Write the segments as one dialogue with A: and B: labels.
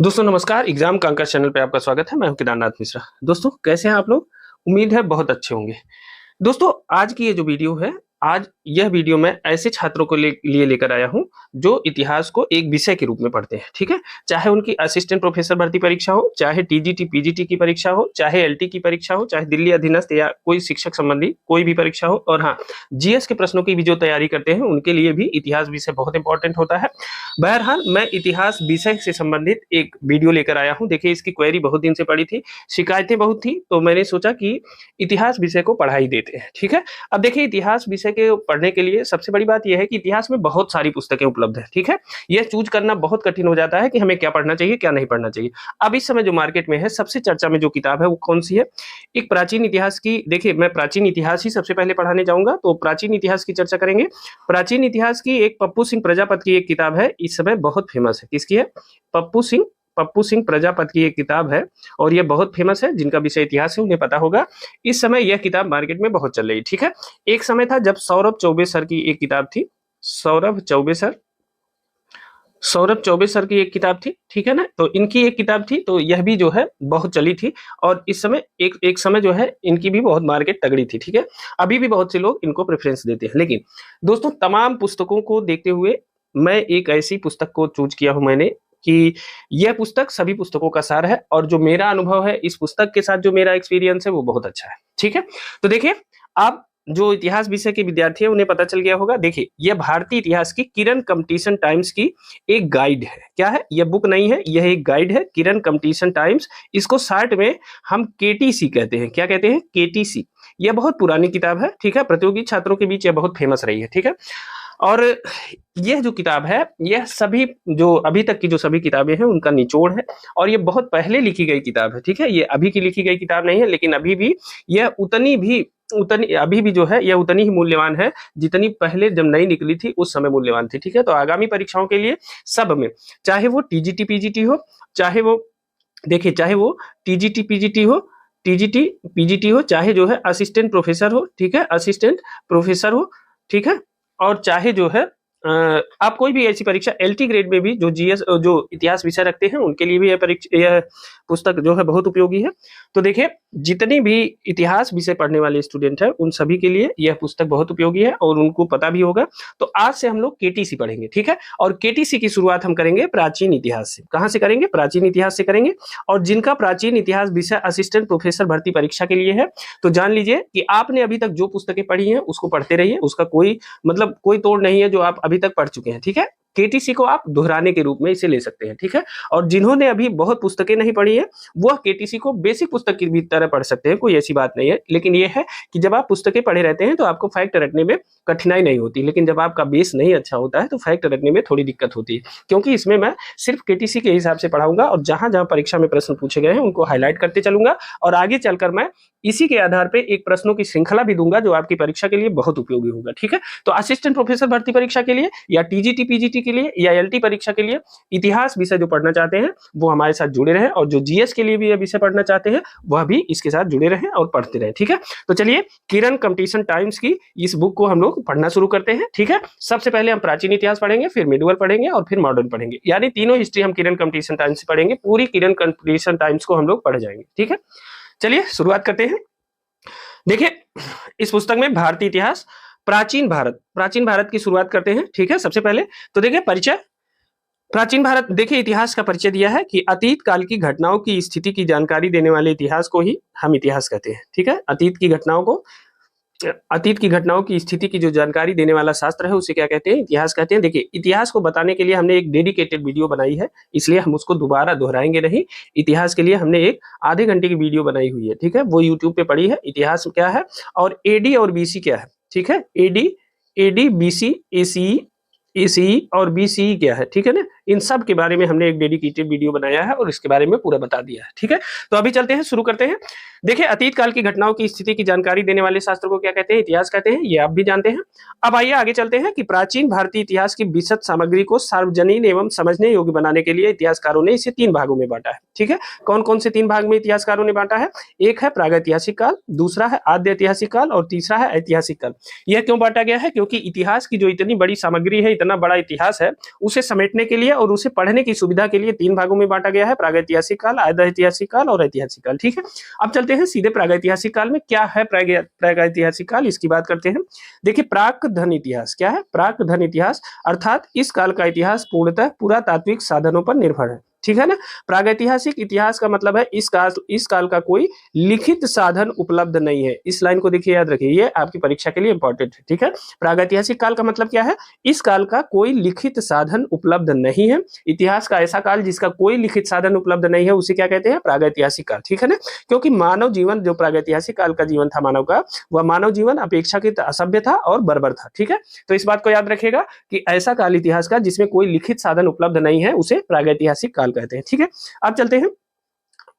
A: दोस्तों नमस्कार। Exam conquer channel पे आपका स्वागत है। मैं हूं केदारनाथ मिश्रा। दोस्तों कैसे हैं आप लोग? उम्मीद है बहुत अच्छे होंगे। दोस्तों आज की ये जो वीडियो है, आज यह वीडियो मैं ऐसे छात्रों को लिए लेकर आया हूं जो इतिहास को एक विषय के रूप में पढ़ते हैं। ठीक है, चाहे उनकी असिस्टेंट प्रोफेसर भर्ती परीक्षा हो, चाहे टीजीटी पीजीटी की परीक्षा हो, चाहे एलटी की परीक्षा हो, चाहे दिल्ली अधीनस्थ या कोई शिक्षक संबंधी कोई भी परीक्षा हो, और हाँ, जीएस के प्रश्नों की भी जो तैयारी करते हैं उनके लिए भी इतिहास विषय बहुत इंपॉर्टेंट होता है। बहरहाल मैं इतिहास विषय से संबंधित एक वीडियो लेकर आया हूं। देखिए, इसकी क्वेरी बहुत दिन से पड़ी थी, शिकायतें बहुत थी, तो मैंने सोचा कि इतिहास विषय को पढ़ा ही देते हैं। ठीक है, अब देखिए, इतिहास विषय के पढ़ने के लिए सबसे बड़ी बात यह है कि इतिहास में बहुत सारी पुस्तकें उपलब्ध है। ठीक है, यह चूज करना बहुत कठिन हो जाता है कि हमें क्या पढ़ना चाहिए, क्या नहीं पढ़ना चाहिए। अब इस समय जो मार्केट में है, सबसे चर्चा में जो किताब है वो कौन सी है? एक प्राचीन इतिहास की। देखिए, मैं प्राचीन इतिहास ही सबसे पहले पढ़ाने जाऊंगा, तो प्राचीन इतिहास की चर्चा करेंगे। प्राचीन इतिहास की एक पप्पू सिंह प्रजापत की एक किताब है, इस समय बहुत फेमस है। किसकी है? पप्पू सिंह प्रजापत की एक किताब है और ये बहुत फेमस है। जिनका विषय इतिहास है उन्हें पता होगा। इस समय यह किताब मार्केट में बहुत चल रही है। ठीक है, एक समय था जब सौरभ चौबे सर की एक किताब थी। सौरभ चौबे सर की एक किताब थी। ठीक है ना, तो इनकी एक किताब थी, तो यह भी जो है बहुत चली थी। और इस समय एक समय जो है इनकी भी बहुत मार्केट तगड़ी थी। ठीक है, अभी भी बहुत से लोग इनको प्रेफरेंस देते हैं। लेकिन दोस्तों, तमाम पुस्तकों को देखते हुए मैं एक ऐसी पुस्तक को चूज किया हूं मैंने कि यह पुस्तक सभी पुस्तकों का सार है, और जो मेरा अनुभव है इस पुस्तक के साथ, जो मेरा एक्सपीरियंस है वो बहुत अच्छा है। ठीक है, तो देखिए, आप जो इतिहास विषय के विद्यार्थी है उन्हें पता चल गया होगा। देखिए, यह भारतीय इतिहास की किरण कंपटीशन टाइम्स की एक गाइड है। क्या है? यह बुक नहीं है, यह एक गाइड है, किरण कंपटीशन टाइम्स। इसको शॉर्ट में हम केटीसी कहते हैं। क्या कहते हैं? केटीसी। यह बहुत पुरानी किताब है। ठीक है, प्रतियोगी छात्रों के बीच यह बहुत फेमस रही है। ठीक है, और यह जो किताब है, यह सभी जो अभी तक की जो सभी किताबें हैं उनका निचोड़ है, और ये बहुत पहले लिखी गई किताब है। ठीक है, ये अभी की लिखी गई किताब नहीं है, लेकिन अभी भी यह उतनी अभी भी जो है यह उतनी ही मूल्यवान है जितनी पहले जब नई निकली थी उस समय मूल्यवान थी। ठीक है, तो आगामी परीक्षाओं के लिए सब में, चाहे वो टीजीटी पीजीटी हो, चाहे वो, देखिए, चाहे वो टीजीटी पीजीटी हो, टीजीटी पीजीटी हो, चाहे जो है असिस्टेंट प्रोफेसर हो। ठीक है, असिस्टेंट प्रोफेसर हो। ठीक है, और चाहे जो है आप कोई भी ऐसी परीक्षा एलटी ग्रेड में भी जो जीएस जो इतिहास विषय रखते हैं उनके लिए भी यह पुस्तक जो है बहुत उपयोगी है। तो देखिए, जितनी भी इतिहास विषय पढ़ने वाले स्टूडेंट हैं उन सभी के लिए यह पुस्तक बहुत उपयोगी है, और उनको पता भी होगा। तो आज से हम लोग केटीसी पढ़ेंगे। ठीक है, और केटीसी की शुरुआत हम करेंगे प्राचीन इतिहास से। कहां से करेंगे? प्राचीन इतिहास से करेंगे। और जिनका प्राचीन इतिहास विषय असिस्टेंट प्रोफेसर भर्ती परीक्षा के लिए है, तो जान लीजिए कि आपने अभी तक जो पुस्तकें पढ़ी हैं उसको पढ़ते रहिए। उसका कोई मतलब कोई तोड़ नहीं है जो आप अभी तक पढ़ चुके हैं। ठीक है, केटीसी को आप दोहराने के रूप में इसे ले सकते हैं। ठीक है, और जिन्होंने अभी बहुत पुस्तकें नहीं पढ़ी है वह केटीसी को बेसिक पुस्तक की भी तरह पढ़ सकते हैं, कोई ऐसी बात नहीं है। लेकिन यह है कि जब आप पुस्तकें पढ़े रहते हैं तो आपको फैक्ट रटने में कठिनाई नहीं होती, लेकिन जब आपका बेस नहीं अच्छा होता है तो फैक्ट रटने में थोड़ी दिक्कत होती है। क्योंकि इसमें मैं सिर्फ केटीसी के हिसाब से पढ़ाऊंगा, और जहां जहां परीक्षा में प्रश्न पूछे गए हैं उनको हाईलाइट करते चलूंगा, और आगे चलकर मैं इसी के आधार पर एक प्रश्नों की श्रृंखला भी दूंगा जो आपकी परीक्षा के लिए बहुत उपयोगी होगा। ठीक है, तो असिस्टेंट प्रोफेसर भर्ती परीक्षा के लिए, या टीजीटी पीजीटी के लिए, या एलटी परीक्षा के लिए इतिहास विषय जो पढ़ना चाहते हैं वो हमारे साथ जुड़े रहें, और जो जीएस के लिए भी यह विषय पढ़ना चाहते हैं वह भी इसके साथ जुड़े रहें और पढ़ते रहें। ठीक है, तो चलिए, किरण कंपटीशन टाइम्स की इस बुक को हम लोग पढ़ना शुरू करते हैं। ठीक है, सबसे पहले हम प्राचीन इतिहास पढ़ेंगे, फिर मिडिवल पढ़ेंगे, और फिर मॉडर्न पढ़ेंगे। यानी तीनों हिस्ट्री हम किरण कंपटीशन टाइम्स से पढ़ेंगे। पूरी किरण कंपटीशन टाइम्स को हम लोग पढ़ जाएंगे। ठीक है, चलिए शुरुआत करते हैं। देखिए, इस पुस्तक में भारतीय इतिहास, प्राचीन भारत की शुरुआत करते हैं। ठीक है, सबसे पहले तो देखिए परिचय। प्राचीन भारत, देखिए, इतिहास का परिचय दिया है कि अतीत काल की घटनाओं की स्थिति की जानकारी देने वाले इतिहास को ही हम इतिहास कहते हैं। ठीक है, अतीत की घटनाओं की स्थिति की जो जानकारी देने वाला शास्त्र है उसे क्या कहते हैं? इतिहास कहते हैं। देखिए, इतिहास को बताने के लिए हमने एक डेडिकेटेड वीडियो बनाई है, इसलिए हम उसको दोबारा दोहराएंगे नहीं। इतिहास के लिए हमने एक आधे घंटे की वीडियो बनाई हुई है। ठीक है, वो यूट्यूब पे पड़ी है। इतिहास क्या है और एडी और बीसी क्या है? ठीक है, एडी एडी बीसी एसी और बीसी क्या है? ठीक है ना, इन सब के बारे में हमने एक डेडिकेटेड वीडियो बनाया है और इसके बारे में पूरा बता दिया है। ठीक है, तो अभी चलते हैं, शुरू करते हैं। देखिए, अतीत काल की घटनाओं की स्थिति की जानकारी देने वाले शास्त्र को क्या कहते हैं? इतिहास कहते हैं। ये आप भी जानते हैं। अब आइए आगे चलते हैं कि प्राचीन भारतीय इतिहास की विशद सामग्री को सार्वजनीन एवं समझने योग्य बनाने के लिए इतिहासकारों ने इसे 3 भागों में बांटा है। ठीक है, कौन कौन से 3 भाग में इतिहासकारों ने बांटा है? एक है प्रागैतिहासिक काल, दूसरा है आद्य ऐतिहासिक काल, और तीसरा है ऐतिहासिक काल। यह क्यों बांटा गया है? क्योंकि इतिहास की जो इतनी बड़ी सामग्री है, इतना बड़ा इतिहास है, उसे समेटने के लिए और उसे पढ़ने की सुविधा के लिए 3 भागों में बांटा गया है, प्रागैतिहासिक काल, आधैतिहासिक काल और ऐतिहासिक काल। ठीक है, अब चलते हैं सीधे प्रागैतिहासिक काल में। क्या है प्रागैतिहासिक काल, इसकी बात करते हैं। देखिए, प्राक धन इतिहास क्या है? प्राक धन इतिहास अर्थात इस काल का इतिहास पूर्णतः पुरातात्विक साधनों पर निर्भर है। ठीक है ना। प्रागैतिहासिक इतिहास का मतलब है इस काल का कोई लिखित साधन उपलब्ध नहीं है। इस लाइन को देखिए, याद रखिए, ये आपकी परीक्षा के लिए इंपॉर्टेंट है। ठीक है, प्रागैतिहासिक काल का मतलब क्या है? इस काल का कोई लिखित साधन उपलब्ध नहीं है। इतिहास का ऐसा काल जिसका कोई लिखित साधन उपलब्ध नहीं है, उसे क्या कहते हैं? प्रागैतिहासिक काल। ठीक है ना, क्योंकि मानव जीवन, जो प्रागैतिहासिक काल का जीवन था मानव का, वह मानव जीवन अपेक्षाकृत असभ्य था और बर्बर था। ठीक है, तो इस बात को याद रखिएगा कि ऐसा काल इतिहास का जिसमें कोई लिखित साधन उपलब्ध नहीं है, उसे प्रागैतिहासिक काल कहते हैं। ठीक है, अब चलते हैं,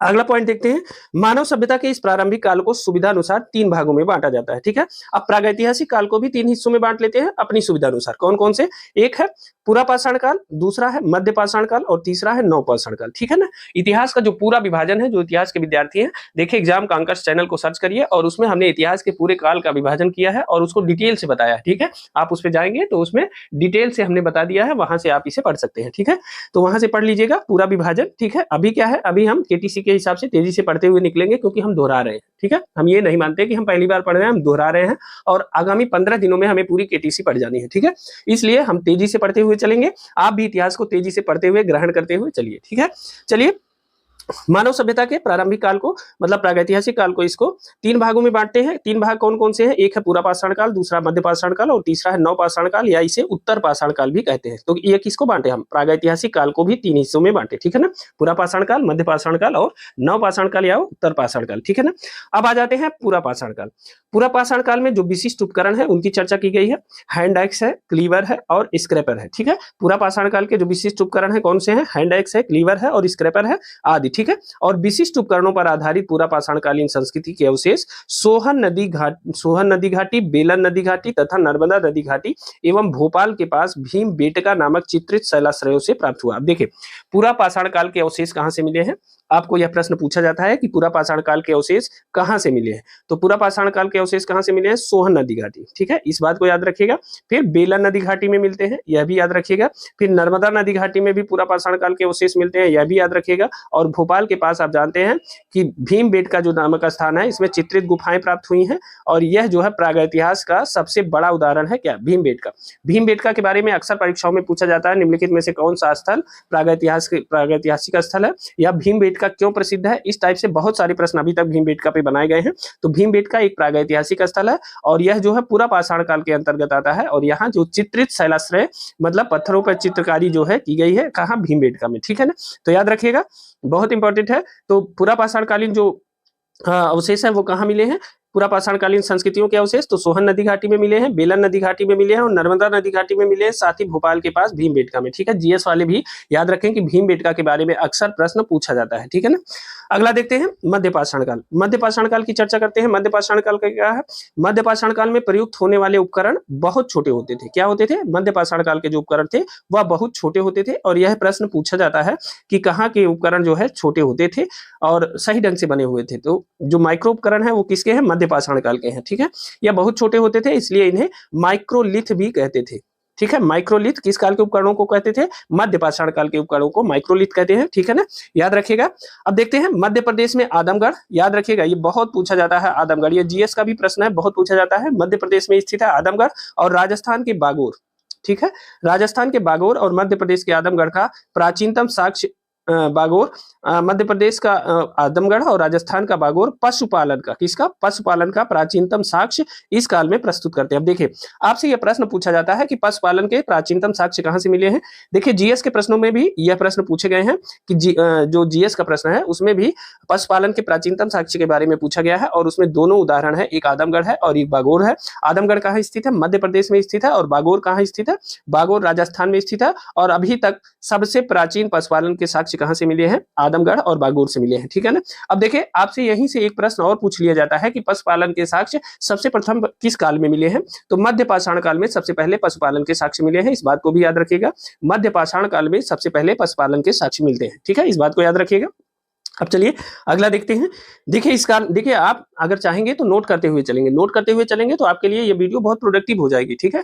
A: अगला पॉइंट देखते हैं। मानव सभ्यता के इस प्रारंभिक काल को सुविधा अनुसार 3 भागों में बांटा जाता है। ठीक है, अब प्रागैतिहासिक काल को भी 3 हिस्सों में बांट लेते हैं अपनी सुविधा अनुसार। कौन कौन से? एक है पुरापाषाण काल, दूसरा है मध्यपाषाण काल और तीसरा है नवपाषाण काल। ठीक है ना, इतिहास का जो पूरा विभाजन है, जो इतिहास के विद्यार्थी हैं, देखिए एग्जाम कांकर्स चैनल को सर्च करिए और उसमें हमने इतिहास के पूरे काल का विभाजन किया है और उसको डिटेल से बताया है। ठीक है, आप उस पर जाएंगे तो उसमें डिटेल से हमने बता दिया है, वहां से आप इसे पढ़ सकते हैं। ठीक है, तो वहां से पढ़ लीजिएगा पूरा विभाजन। ठीक है, अभी क्या है, अभी हम केटीसी के हिसाब से तेजी से पढ़ते हुए निकलेंगे, क्योंकि हम दोहरा रहे हैं। ठीक है, हम ये नहीं मानते कि हम पहली बार पढ़ रहे हैं, हम दोहरा रहे हैं और आगामी 15 दिनों में हमें पूरी केटीसी पढ़ जानी है। ठीक है, इसलिए हम तेजी से पढ़ते हुए चलेंगे। आप भी इतिहास को तेजी से पढ़ते हुए ग्रहण करते हुए चलिए। ठीक है, चलिए, मानव सभ्यता के प्रारंभिक काल को, मतलब प्रागैतिहासिक काल को, इसको 3 भागों में बांटते हैं। 3 भाग कौन कौन से हैं? एक है पुरापाषाण काल, दूसरा मध्यपाषाण काल और तीसरा है नवपाषाण काल, या इसे उत्तर पाषाण काल भी कहते हैं। तो ये किसको बांटे हम? प्रागैतिहासिक काल को भी 3 हिस्सों में बांटे। ठीक है ना, पुरापाषाण काल, मध्यपाषाण काल और नवपाषाण काल या उत्तर पाषाण काल। ठीक है ना, अब आ जाते हैं पुरापाषाण काल। पुरापाषाण काल में जो विशिष्ट उपकरण है उनकी चर्चा की गई है। हैंड एक्स है, क्लीवर है और स्क्रैपर है। ठीक है, पुरापाषाण काल के जो विशिष्ट उपकरण है कौन से हैं? हैंड एक्स है, क्लीवर है और स्क्रैपर है आदि। ठीक है, और विशिष्ट उपकरणों पर आधारित पुरापाषाणकालीन संस्कृति के अवशेष सोहन नदी घाटी, बेलन नदी घाटी तथा नर्मदा नदी घाटी एवं भोपाल के पास भीमबेटका नामक चित्रित शैलाश्रयों से प्राप्त हुआ। अब देखिए, पुरापाषाण काल के अवशेष कहां से मिले हैं? आपको यह प्रश्न पूछा जाता है कि पुरापाषाण काल के अवशेष कहां से मिले हैं। तो पुरापाषाण काल के अवशेष कहां से मिले हैं? सोहन नदी घाटी। ठीक है, इस बात को याद रखिएगा। फिर बेलन नदी घाटी में मिलते हैं, यह भी याद रखिएगा। फिर नर्मदा नदी घाटी में भी पुरापाषाण काल के अवशेष मिलते हैं, यह भी याद रखिएगा। और भोपाल के पास आप जानते हैं कि भीमबेटका जो नामक स्थान है, इसमें चित्रित गुफाएं प्राप्त हुई हैं और यह जो है प्रागैतिहास का सबसे बड़ा उदाहरण है। क्या? भीमबेटका। भीमबेटका के बारे में अक्सर परीक्षाओं में पूछा जाता है, निम्नलिखित में से कौन सा स्थल प्रागैतिहासिक स्थल है या भीमबेटका क्यों प्रसिद्ध है? इस टाइप से बहुत सारे प्रश्न अभी तक भीमबेटका पे बनाए गए हैं। तो भीमबेटका एक प्रागैतिहासिक स्थल है और यह जो है पुरापाषाण काल के अंतर्गत आता है और यहाँ जो चित्रित शैलाश्रय, मतलब पत्थरों पर चित्रकारी जो है की गई है, कहाँ? भीमबेटका में। ठीक है ना, तो याद रखिएगा, बहुत इंपॉर्टेंट है। तो पुरापाषाणकालीन जो अवशेष है वो कहाँ मिले हैं? पुरापाषाणकालीन संस्कृतियों के अवशेष तो सोहन नदी घाटी में मिले हैं, बेलन नदी घाटी में मिले हैं और नर्मदा नदी घाटी में मिले हैं, साथ ही भोपाल के पास भीमबेटका में। ठीक है, जीएस वाले भी याद रखें कि भीमबेटका के बारे में अक्सर प्रश्न पूछा जाता है। ठीक है ना, अगला देखते हैं मध्यपाषाण काल। मध्यपाषाण काल की चर्चा करते हैं। मध्यपाषाण काल का क्या है? मध्यपाषाण काल में प्रयुक्त होने वाले उपकरण बहुत छोटे होते थे। क्या होते थे? मध्यपाषाण काल के जो उपकरण थे वह बहुत छोटे होते थे और यह प्रश्न पूछा जाता है कि कहाँ के उपकरण जो है छोटे होते थे और सही ढंग से बने हुए थे। तो जो माइक्रो उपकरण है वो किसके हैं? मध्यपाषाण काल के हैं। ठीक है, यह बहुत छोटे होते थे, इसलिए इन्हें माइक्रोलिथ भी कहते थे। ठीक है, माइक्रोलिथ किस काल के उपकरणों को कहते थे? मध्यपाषाण काल के उपकरणों को माइक्रोलिथ कहते हैं। ठीक है ना, याद रखिएगा। अब देखते हैं मध्य प्रदेश में आदमगढ़। याद रखिएगा, ये बहुत पूछा जाता है आदमगढ़, ये जीएस का भी प्रश्न है, बहुत पूछा जाता है। मध्य प्रदेश में स्थित है आदमगढ़ और राजस्थान के बागोर। ठीक है, राजस्थान के बागोर और मध्य प्रदेश के आदमगढ़ का प्राचीनतम साक्ष्य बागोर, मध्य प्रदेश का आदमगढ़ और राजस्थान का बागोर पशुपालन का, किसका? पशुपालन का प्राचीनतम साक्ष्य इस काल में प्रस्तुत करते हैं। अब देखिए, आपसे यह प्रश्न पूछा जाता है कि पशुपालन के प्राचीनतम साक्ष्य कहां से मिले हैं। देखिए, जीएस के प्रश्नों में भी यह प्रश्न पूछे गए हैं कि जो जीएस का प्रश्न है उसमें भी पशुपालन के प्राचीनतम साक्ष्य के बारे में पूछा गया है और उसमें दोनों उदाहरण है, एक आदमगढ़ है और एक बागोर है। आदमगढ़ कहाँ स्थित है? मध्य प्रदेश में स्थित है। और बागोर कहाँ स्थित है? बागोर राजस्थान में स्थित है। और अभी तक सबसे प्राचीन पशुपालन के साक्ष्य कहां से मिले हैं? आदमगढ़ और बागोर से मिले हैं। ठीक है ना, अब देखिए, आपसे यहीं से एक प्रश्न और पूछ लिया जाता है कि पशुपालन के साक्ष्य सबसे प्रथम किस काल में मिले हैं? तो मध्यपाषाण काल में सबसे पहले पशुपालन के साक्ष्य मिले हैं। इस बात को भी याद रखिएगा, मध्यपाषाण काल में सबसे पहले पशुपालन के साक्ष्य मिलते हैं। ठीक है, इस बात को याद रखिएगा। अब चलिए अगला देखते हैं। देखिए, इस काल, देखिए आप अगर चाहेंगे तो नोट करते हुए चलेंगे, नोट करते हुए चलेंगे तो आपके लिए ये वीडियो बहुत प्रोडक्टिव हो जाएगी। ठीक है,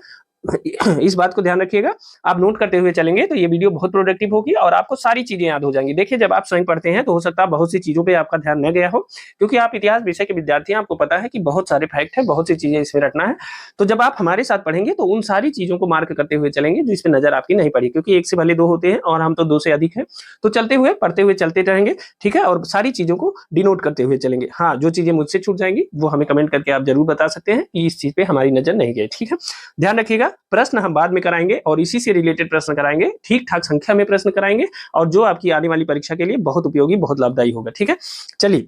A: इस बात को ध्यान रखिएगा, आप नोट करते हुए चलेंगे तो ये वीडियो बहुत प्रोडक्टिव होगी और आपको सारी चीजें याद हो जाएंगी। देखिए, जब आप स्वयं पढ़ते हैं तो हो सकता है बहुत सी चीजों पे आपका ध्यान न गया हो, क्योंकि आप इतिहास विषय के विद्यार्थी हैं, आपको पता है कि बहुत सारे फैक्ट है, बहुत सी चीजें इसमें रटना है। तो जब आप हमारे साथ पढ़ेंगे तो उन सारी चीजों को मार्क करते हुए चलेंगे जो इसमें नजर आपकी नहीं पड़ी, क्योंकि एक से भले दो होते हैं और हम तो दो से अधिक है। तो चलते हुए पढ़ते हुए चलते रहेंगे, ठीक है, और सारी चीजों को डिनोट करते हुए चलेंगे। हाँ, जो चीजें मुझसे छूट जाएंगी वो हमें कमेंट करके आप जरूर बता सकते हैं कि इस चीज पे हमारी नजर नहीं गई, ठीक है। ध्यान रखिएगा, प्रश्न हम बाद में कराएंगे और इसी से रिलेटेड प्रश्न कराएंगे, ठीक ठाक संख्या में प्रश्न कराएंगे और जो आपकी आने वाली परीक्षा के लिए बहुत उपयोगी, बहुत लाभदायी होगा, ठीक है। चलिए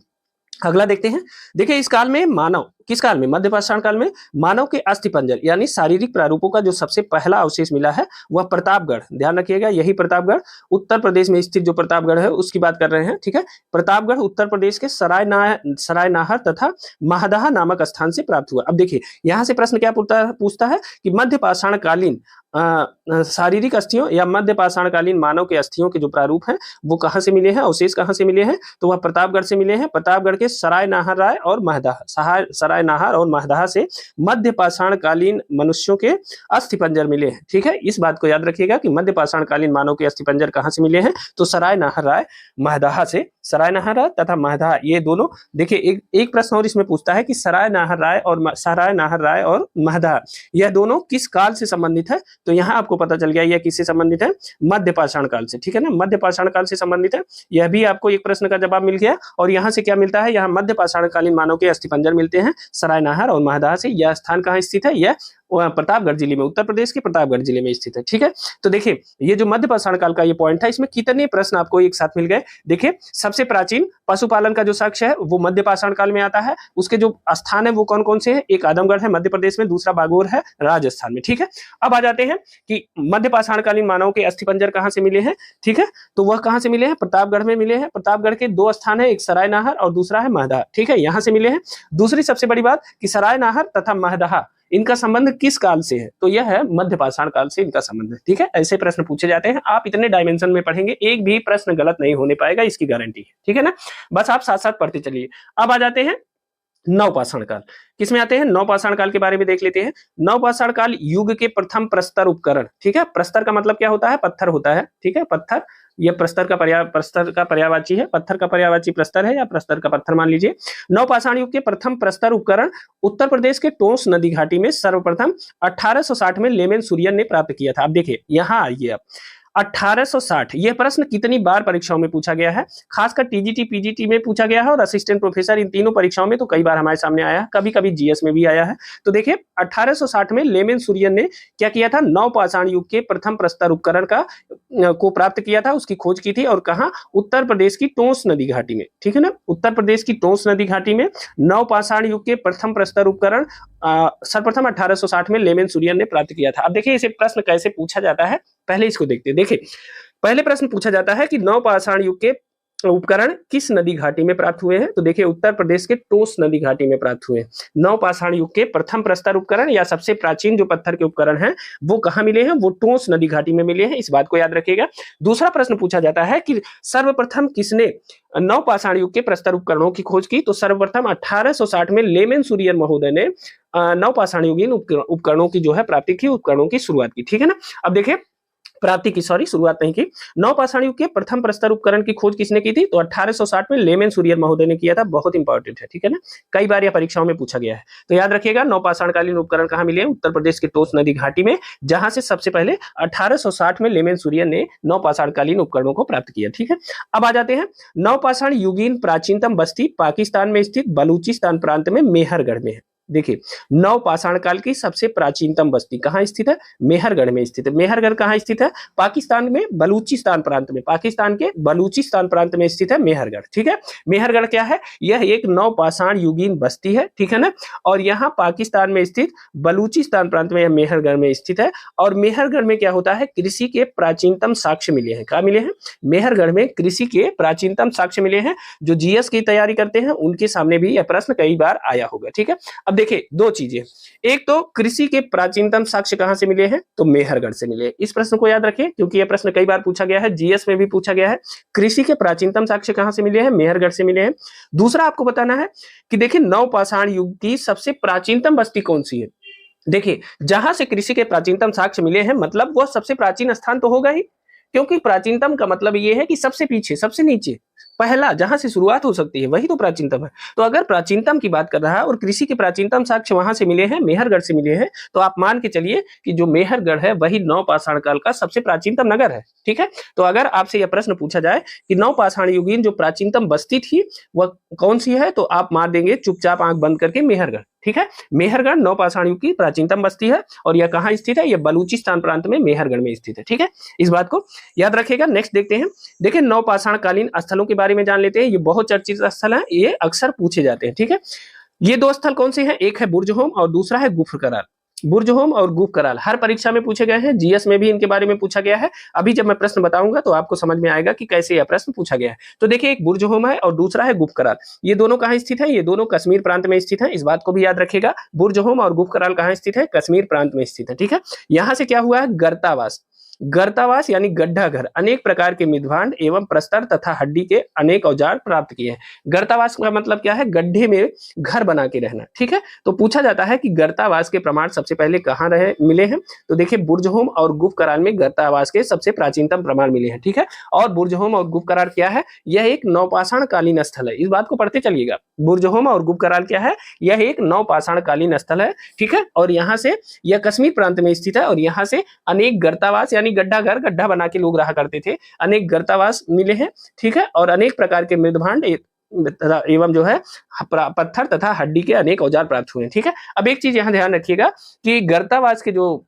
A: अगला देखते हैं। देखिए, इस काल में मानव, किस काल में, मध्यपाषाण काल में मानव के अस्थिपंजर यानी शारीरिक प्रारूपों का जो सबसे पहला अवशेष मिला है वह प्रतापगढ़, ध्यान रखिएगा, यही प्रतापगढ़ उत्तर प्रदेश में स्थित जो प्रतापगढ़ है उसकी बात कर रहे हैं, ठीक है। प्रतापगढ़ उत्तर प्रदेश के सरायनाहर तथा महदहा नामक स्थान से प्राप्त हुआ। अब देखिए, यहां से प्रश्न क्या पूछता है कि मध्यपाषाण कालीन शारीरिक अस्थियों या मध्यपाषाणकालीन मानव के अस्थियों के जो प्रारूप हैं वो कहां से मिले हैं, अवशेष कहां से मिले हैं, तो वह प्रतापगढ़ से मिले हैं। प्रतापगढ़ के सरायनाहर राय और महदहा, सरायनाहर और महदहा से मध्यपाषाणकालीन मनुष्यों के अस्थिपंजर मिले हैं, ठीक है। इस बात को याद रखिएगा कि मध्यपाषाणकालीन मानव के अस्थिपंजर कहां से मिले हैं, तो सरायनाहर राय महदहा से, सरायनाहर राय तथा महदहा ये दोनों। देखिए, एक प्रश्न और इसमें पूछता है कि सरायनाहर राय और महदहा यह दोनों किस काल से संबंधित है, तो यहां आपको पता चल गया यह किससे संबंधित है, मध्यपाषाण काल से, ठीक है ना, मध्यपाषाण काल से संबंधित है। यह भी आपको एक प्रश्न का जवाब मिल गया और यहां से क्या मिलता है, यहां मध्यपाषाणकालीन मानव के अस्थिपंजर मिलते हैं सरायनाहर और महदहा से। यह स्थान कहां स्थित है, यह प्रतापगढ़ जिले में, उत्तर प्रदेश के प्रतापगढ़ जिले में स्थित है, ठीक है। तो देखिए, ये जो मध्यपाषाण काल का ये पॉइंट था, इसमें कितने प्रश्न आपको एक साथ मिल गए। देखिए, सबसे प्राचीन पशुपालन का जो साक्ष्य है वो मध्यपाषाण काल में आता है। उसके जो स्थान है वो कौन कौन से हैं, एक आदमगढ़ है मध्य प्रदेश में, दूसरा बागोर है राजस्थान में, ठीक है। अब आ जाते हैं कि मध्यपाषाणकालीन मानव के अस्थिपंजर कहां से मिले हैं, ठीक है। तो वह कहां से मिले हैं, प्रतापगढ़ में मिले हैं। प्रतापगढ़ के दो स्थान है, एक सरायनाहर और दूसरा है महदहा, ठीक है, यहां से मिले हैं। दूसरी सबसे बड़ी बात कि सरायनाहर तथा महदहा इनका संबंध किस काल से है, तो यह है मध्यपाषाण काल से इनका संबंध है, ठीक है। ऐसे प्रश्न पूछे जाते हैं, आप इतने डायमेंशन में पढ़ेंगे एक भी प्रश्न गलत नहीं होने पाएगा, इसकी गारंटी है, ठीक है ना। बस आप साथ साथ पढ़ते चलिए। अब आ जाते हैं नवपाषाण काल। किसमें आते हैं, नवपाषाण काल के बारे में देख लेते हैं। नवपाषाण काल युग के प्रथम प्रस्तर उपकरण, ठीक है। प्रस्तर का मतलब क्या होता है, पत्थर होता है, ठीक है, पत्थर। यह प्रस्तर का पर्यायवाची है, पत्थर का पर्यायवाची प्रस्तर है या प्रस्तर का पत्थर मान लीजिए। नवपाषाण युग के प्रथम प्रस्तर उपकरण उत्तर प्रदेश के टोंस नदी घाटी में सर्वप्रथम 1860 में लेमेन सूरियन ने प्राप्त किया था। अब देखिए, यहां आइए, अब 1860 यह प्रश्न कितनी बार परीक्षाओं में पूछा गया है, खासकर टीजीटी पीजीटी में पूछा गया है और असिस्टेंट प्रोफेसर, इन तीनों परीक्षाओं में तो कई बार हमारे सामने आया है, कभी कभी जीएस में भी आया है। तो देखिए, 1860 में लेमेन सूरियन ने क्या किया था, नवपाषाण युग के प्रथम प्रस्तर उपकरण को प्राप्त किया था, उसकी खोज की थी, और कहा, उत्तर प्रदेश की टोंस नदी घाटी में, ठीक है ना, उत्तर प्रदेश की टोंस नदी घाटी में नवपाषाण युग के प्रथम प्रस्तर उपकरण सर्वप्रथम 1860 में लेमेन सूरियन ने प्राप्त किया था। अब देखिए, इसे प्रश्न कैसे पूछा जाता है, पहले इसको देखते हैं। देखिए, पहले प्रश्न पूछा जाता है कि नवपाषाण युग के उपकरण किस नदी घाटी में प्राप्त हुए हैं, तो देखिए, उत्तर प्रदेश के टोंस नदी घाटी में प्राप्त हुए। नवपाषाण युग के प्रथम प्रस्तर उपकरण या सबसे प्राचीन जो पत्थर के उपकरण हैं वो कहां मिले हैं, वो टोंस नदी घाटी में मिले हैं, इस बात को याद रखिएगा। दूसरा प्रश्न पूछा जाता है कि सर्वप्रथम किसने नवपाषाण युग के प्रस्तर उपकरणों की खोज की, तो सर्वप्रथम 1860 में लेमेन सूरियन महोदय ने नवपाषाण युगीन उपकरणों की जो है प्राप्ति की, उपकरणों की शुरुआत की, ठीक है ना। अब देखिए, प्राप्ति की, सॉरी, शुरुआत नहीं की। नवपाषाण युग के प्रथम प्रस्तर उपकरण की खोज किसने की थी, तो 1860 में लेमेन सूरियन महोदय ने किया था, बहुत इंपॉर्टेंट है, ठीक है ना, कई बार यह परीक्षाओं में पूछा गया है। तो याद रखिएगा, नवपाषाणकालीन उपकरण कहां मिले हैं, उत्तर प्रदेश के टोंस नदी घाटी में, जहां से सबसे पहले 1860 में लेमेन सूरियन ने नवपाषाणकालीन उपकरणों को प्राप्त किया, ठीक है। अब आ जाते हैं, नवपाषाण युगीन प्राचीनतम बस्ती पाकिस्तान में स्थित बलूचिस्तान प्रांत में मेहरगढ़ में है। देखिए, नवपाषाण काल की सबसे प्राचीनतम बस्ती कहां स्थित है, मेहरगढ़ में स्थित है। मेहरगढ़ कहां स्थित है, पाकिस्तान में बलूचिस्तान प्रांत में, पाकिस्तान के बलूचिस्तान प्रांत में स्थित है मेहरगढ़, ठीक है। मेहरगढ़ क्या है, यह एक नवपाषाण युगीन बस्ती है, ठीक है ना, और यहाँ पाकिस्तान में स्थित बलूचिस्तान प्रांत में, यह मेहरगढ़ में स्थित है। और मेहरगढ़ में क्या होता है, कृषि के प्राचीनतम साक्ष्य मिले हैं। क्या मिले हैं, मेहरगढ़ में कृषि के प्राचीनतम साक्ष्य मिले हैं। जो जीएस की तैयारी करते हैं उनके सामने भी यह प्रश्न कई बार आया होगा, ठीक है। अब देखिए, दो चीजें, एक तो कृषि के प्राचीनतम साक्ष्य कहां से मिले हैं, तो मेहरगढ़ से मिले। इस प्रश्न को याद रखें क्योंकि यह प्रश्न कई बार पूछा गया है, जीएस में भी पूछा गया है। कृषि के प्राचीनतम साक्ष्य कहां से मिले हैं, मेहरगढ़ से मिले हैं। दूसरा आपको बताना है कि देखिए, नवपाषाण युग की सबसे प्राचीनतम बस्ती कौन सी है, देखिए, जहां से कृषि के प्राचीनतम साक्ष्य मिले हैं, मतलब वह सबसे प्राचीन स्थान तो होगा ही, क्योंकि प्राचीनतम का मतलब ये है कि सबसे पीछे, सबसे नीचे, पहला जहां से शुरुआत हो सकती है वही तो प्राचीनतम है। तो अगर प्राचीनतम की बात कर रहा है और कृषि के प्राचीनतम साक्ष्य वहां से मिले हैं, मेहरगढ़ से मिले हैं, तो आप मान के चलिए कि जो मेहरगढ़ है वही नवपाषाण काल का सबसे प्राचीनतम नगर है। ठीक है, तो अगर आपसे यह प्रश्न पूछा जाए कि नवपाषाण युगीन जो प्राचीनतम बस्ती थी वह कौन सी है, तो आप मार देंगे चुपचाप आंख बंद करके मेहरगढ़। ठीक है, मेहरगढ़ नवपाषाण युग की प्राचीनतम बस्ती है और यह कहाँ स्थित है, यह बलूचिस्तान प्रांत में मेहरगढ़ में स्थित है। ठीक है, इस बात को याद रखिएगा। नेक्स्ट देखते हैं, देखिए नवपाषाण कालीन स्थलों के बारे में जान लेते हैं। ये बहुत चर्चित स्थल है, ये अक्सर पूछे जाते हैं। ठीक है, ये दो स्थल कौन से हैं, एक है बुर्जहोम और दूसरा है गुफर करार। बुर्जहोम और गुफ कराल हर परीक्षा में पूछे गए हैं, जीएस में भी इनके बारे में पूछा गया है। अभी जब मैं प्रश्न बताऊंगा तो आपको समझ में आएगा कि कैसे यह प्रश्न पूछा गया है। तो देखिए, एक बुर्जहोम है और दूसरा है गुफ कराल। ये दोनों कहाँ स्थित है, ये दोनों कश्मीर प्रांत में स्थित है। इस बात को भी याद रखिएगा, बुर्जहोम और गुफ कराल कहाँ स्थित है, कश्मीर प्रांत में स्थित है। ठीक है, यहां से क्या हुआ है, गर्तावास, गर्तावास यानी गड्ढा घर, अनेक प्रकार के मिधभांड एवं प्रस्तर तथा हड्डी के अनेक औजार प्राप्त किए हैं। गर्तावास का मतलब क्या है, गड्ढे में घर बना के रहना। ठीक है, तो पूछा जाता है कि गर्तावास के प्रमाण सबसे पहले कहाँ रहे मिले हैं, तो देखिए बुर्जहोम और गुफ कराल में गर्तावास के सबसे प्राचीनतम प्रमाण मिले हैं। ठीक है, और बुर्जहोम और गुफ कराल क्या है, यह एक नवपाषाण कालीन स्थल है। इस बात को पढ़ते चलिएगा, बुर्जहोम और गुफ कराल क्या है, यह एक नवपाषाण कालीन स्थल है। ठीक है, और यहाँ से यह कश्मीर प्रांत में स्थित है और यहाँ से अनेक गर्तावास यानी गड्ढा घर, गड्ढा बना के लोग रहा करते थे, अनेक गर्तावास मिले हैं। ठीक है, और अनेक प्रकार के मृदभांड एवं जो है पत्थर तथा हड्डी के अनेक औजार प्राप्त हुए हैं। ठीक है, अब एक चीज यहाँ ध्यान रखिएगा कि गर्तावास के जो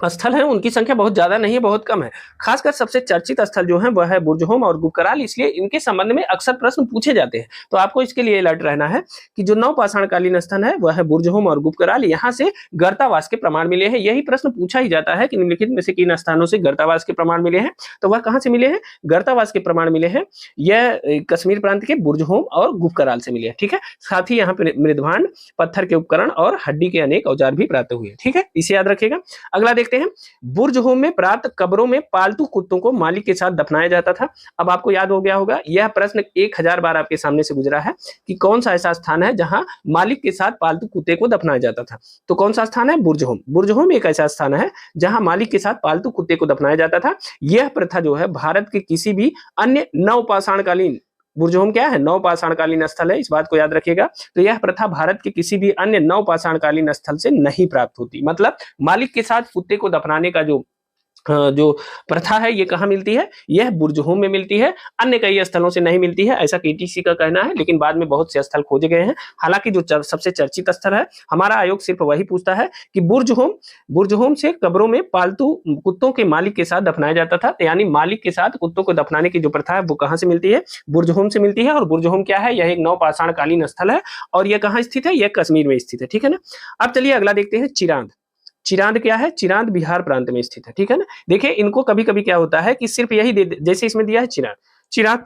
A: स्थल हैं उनकी संख्या बहुत ज्यादा नहीं है, बहुत कम है। खासकर सबसे चर्चित स्थल जो है वह है बुर्जहोम और गुफ कराल, इसलिए इनके संबंध में अक्सर प्रश्न पूछे जाते हैं। तो आपको इसके लिए अलर्ट रहना है कि जो नवपाषाण कालीन स्थल है वह है बुर्जहोम और गुफ कराल, यहाँ से गर्तावास के प्रमाण मिले हैं। यही प्रश्न पूछा ही जाता है कि निम्नलिखित में से किन स्थानों से गर्तावास के प्रमाण मिले हैं, तो वह कहाँ से मिले हैं, गर्तावास के प्रमाण मिले हैं यह कश्मीर प्रांत के बुर्जहोम और गुफ कराल से मिले हैं। ठीक है, साथ ही यहाँ पे मृदभांड, पत्थर के उपकरण और हड्डी के अनेक औजार भी प्राप्त हुए। ठीक है, इसे याद रखिएगा। अगला देखते हैं, बुर्जहोम में प्राप्त कब्रों में पालतू कुत्तों को मालिक के साथ दफनाया जाता था। अब आपको याद हो गया होगा, यह प्रश्न 1000 बार आपके सामने से गुजरा है कि कौन सा ऐसा स्थान है जहां मालिक के साथ पालतू कुत्ते को दफनाया जाता था। तो कौन सा स्थान है, बुर्जहोम। बुर्जहोम एक ऐसा स्थान है जहां मालिक के साथ पालतू कुत्ते को दफनाया जाता था। यह प्रथा जो है भारत के किसी भी अन्य नवपाषाणकालीन, बुर्जहोम क्या है, नवपाषाणकालीन स्थल है, इस बात को याद रखिएगा। तो यह प्रथा भारत के किसी भी अन्य नवपाषाणकालीन स्थल से नहीं प्राप्त होती। मतलब मालिक के साथ कुत्ते को दफनाने का जो प्रथा है ये कहाँ मिलती है, यह बुर्जहोम में मिलती है, अन्य कई स्थलों से नहीं मिलती है, ऐसा केटीसी का कहना है। लेकिन बाद में बहुत से स्थल खोजे गए हैं। हालांकि जो सबसे चर्चित स्थल है, हमारा आयोग सिर्फ वही पूछता है कि बुर्जहोम से कब्रों में पालतू कुत्तों के मालिक के साथ दफनाया जाता था। यानी मालिक के साथ कुत्तों को दफनाने की जो प्रथा है वो कहाँ से मिलती है, बुर्जहोम से मिलती है। और बुर्जहोम क्या है, यह एक नवपाषाणकालीन स्थल है और यह कहाँ स्थित है, यह कश्मीर में स्थित है। ठीक है ना, अब चलिए अगला देखते हैं, चिरांद। चिरांद क्या है, चिरांद बिहार प्रांत में स्थित है। ठीक है ना, देखिए इनको कभी कभी क्या होता है कि सिर्फ यही जैसे इसमें दिया है चिरांद, चिरांद